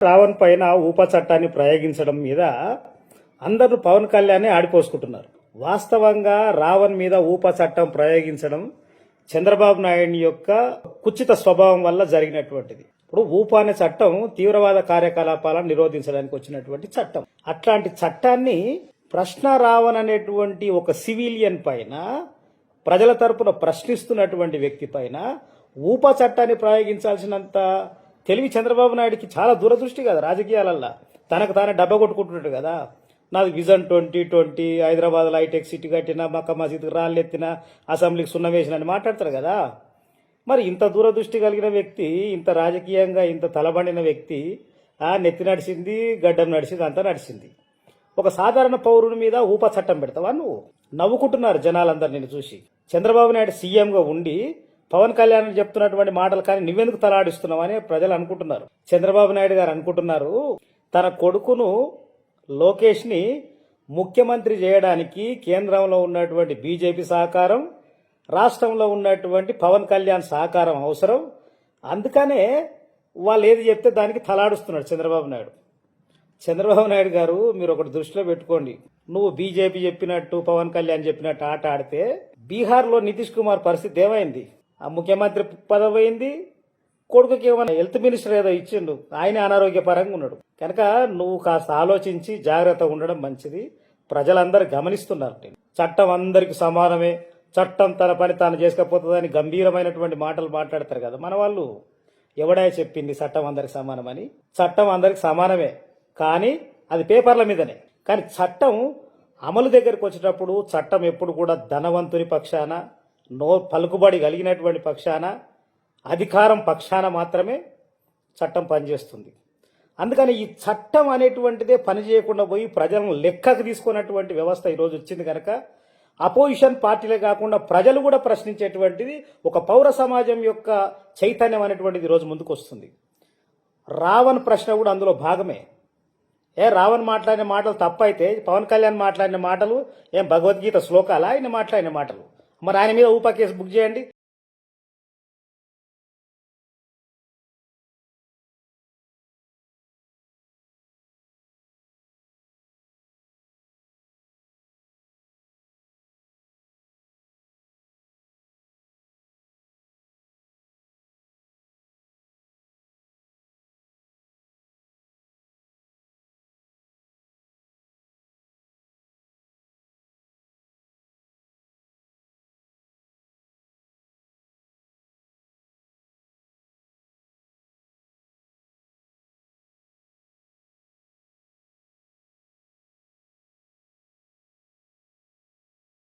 రావణ్ పైన ఊప చట్టాన్ని ప్రయోగించడం మీద అందరూ పవన్ కళ్యాణ్ ఆడిపోసుకుంటున్నారు. వాస్తవంగా రావణ్ మీద ఊప చట్టం ప్రయోగించడం చంద్రబాబు నాయుడు యొక్క కుచిత స్వభావం వల్ల జరిగినటువంటిది. ఇప్పుడు ఊప అనే చట్టం తీవ్రవాద కార్యకలాపాలను నిరోధించడానికి వచ్చినటువంటి చట్టం. అట్లాంటి చట్టాన్ని ప్రశ్న రావణ్ అనేటువంటి ఒక సివిలియన్ పైన ప్రజల తరపున ప్రశ్నిస్తున్నటువంటి వ్యక్తి పైన ఊప చట్టాన్ని ప్రయోగించాల్సినంత తెలివి చంద్రబాబు నాయుడికి చాలా దూరదృష్టి కదా రాజకీయాలల్లో. తనకు తానే డబ్బా కొట్టుకుంటున్నాడు కదా. నాది విజన్ 2020, హైదరాబాద్లో హైటెక్ సిటీ కట్టిన, మక్క మసీద్కి రాళ్ళెత్తిన, అసెంబ్లీకి సున్నం వేసిన అని మాట్లాడతారు కదా. మరి ఇంత దూరదృష్టి కలిగిన వ్యక్తి, ఇంత రాజకీయంగా ఇంత తలబండిన వ్యక్తి నెత్తి నడిచింది, గడ్డం నడిచింది, అంతా నడిచింది. ఒక సాధారణ పౌరుని మీద ఊప చట్టం పెడతావా నువ్వు? నవ్వుకుంటున్నారు జనాలందరూ నిన్ను చూసి. చంద్రబాబు నాయుడు సీఎంగా ఉండి పవన్ కళ్యాణ్ చెప్తున్నటువంటి మాటలు కానీ నువ్వెందుకు తలాడిస్తున్నావు అని ప్రజలు అనుకుంటున్నారు. చంద్రబాబు నాయుడు గారు అనుకుంటున్నారు తన కొడుకును లోకేష్ని ముఖ్యమంత్రి చేయడానికి కేంద్రంలో ఉన్నటువంటి బీజేపీ సహకారం, రాష్ట్రంలో ఉన్నటువంటి పవన్ కళ్యాణ్ సహకారం అవసరం. అందుకనే వాళ్ళు ఏది చెప్తే దానికి తలాడుస్తున్నాడు చంద్రబాబు నాయుడు. చంద్రబాబు నాయుడు గారు మీరు ఒకటి దృష్టిలో పెట్టుకోండి. నువ్వు బీజేపీ చెప్పినట్టు పవన్ కళ్యాణ్ చెప్పినట్టు ఆట ఆడితే బీహార్లో నితీష్ కుమార్ పరిస్థితి ఏమైంది? ఆ ముఖ్యమంత్రి పదవి అయింది, కొడుకుకి ఏమైనా హెల్త్ మినిస్టర్ ఏదో ఇచ్చిండు, ఆయన అనారోగ్యపరంగా ఉన్నాడు. కనుక నువ్వు కాస్త ఆలోచించి జాగ్రత్తగా ఉండడం మంచిది. ప్రజలందరూ గమనిస్తున్నారు. చట్టం అందరికి సమానమే, చట్టం తన పని తాను చేసుకపోతుందని గంభీరమైనటువంటి మాటలు మాట్లాడతారు కదా మన వాళ్ళు. ఎవడా చెప్పింది చట్టం అందరికి సమానమని? చట్టం అందరికి సమానమే, కానీ అది పేపర్ల మీదనే. కానీ చట్టం అమలు దగ్గరికి వచ్చేటప్పుడు చట్టం ఎప్పుడు కూడా ధనవంతుని పక్షాన, పలుకుబడి కలిగినటువంటి పక్షాన, అధికారం పక్షాన మాత్రమే చట్టం పనిచేస్తుంది. అందుకని ఈ చట్టం అనేటువంటిదే పని చేయకుండా పోయి ప్రజలను లెక్కకు తీసుకున్నటువంటి వ్యవస్థ ఈరోజు వచ్చింది. కనుక అపోజిషన్ పార్టీలే కాకుండా ప్రజలు కూడా ప్రశ్నించేటువంటిది ఒక పౌర సమాజం యొక్క చైతన్యం అనేటువంటిది ఈరోజు ముందుకు వస్తుంది. రావణ్ ప్రశ్న కూడా అందులో భాగమే. రావణ్ మాట్లాడిన మాటలు తప్పైతే పవన్ కళ్యాణ్ మాట్లాడిన మాటలు భగవద్గీత శ్లోకాలా ఆయన మాట్లాడిన మాటలు? మరి ఆయన మీద ఊపా కేసు బుక్ చేయండి.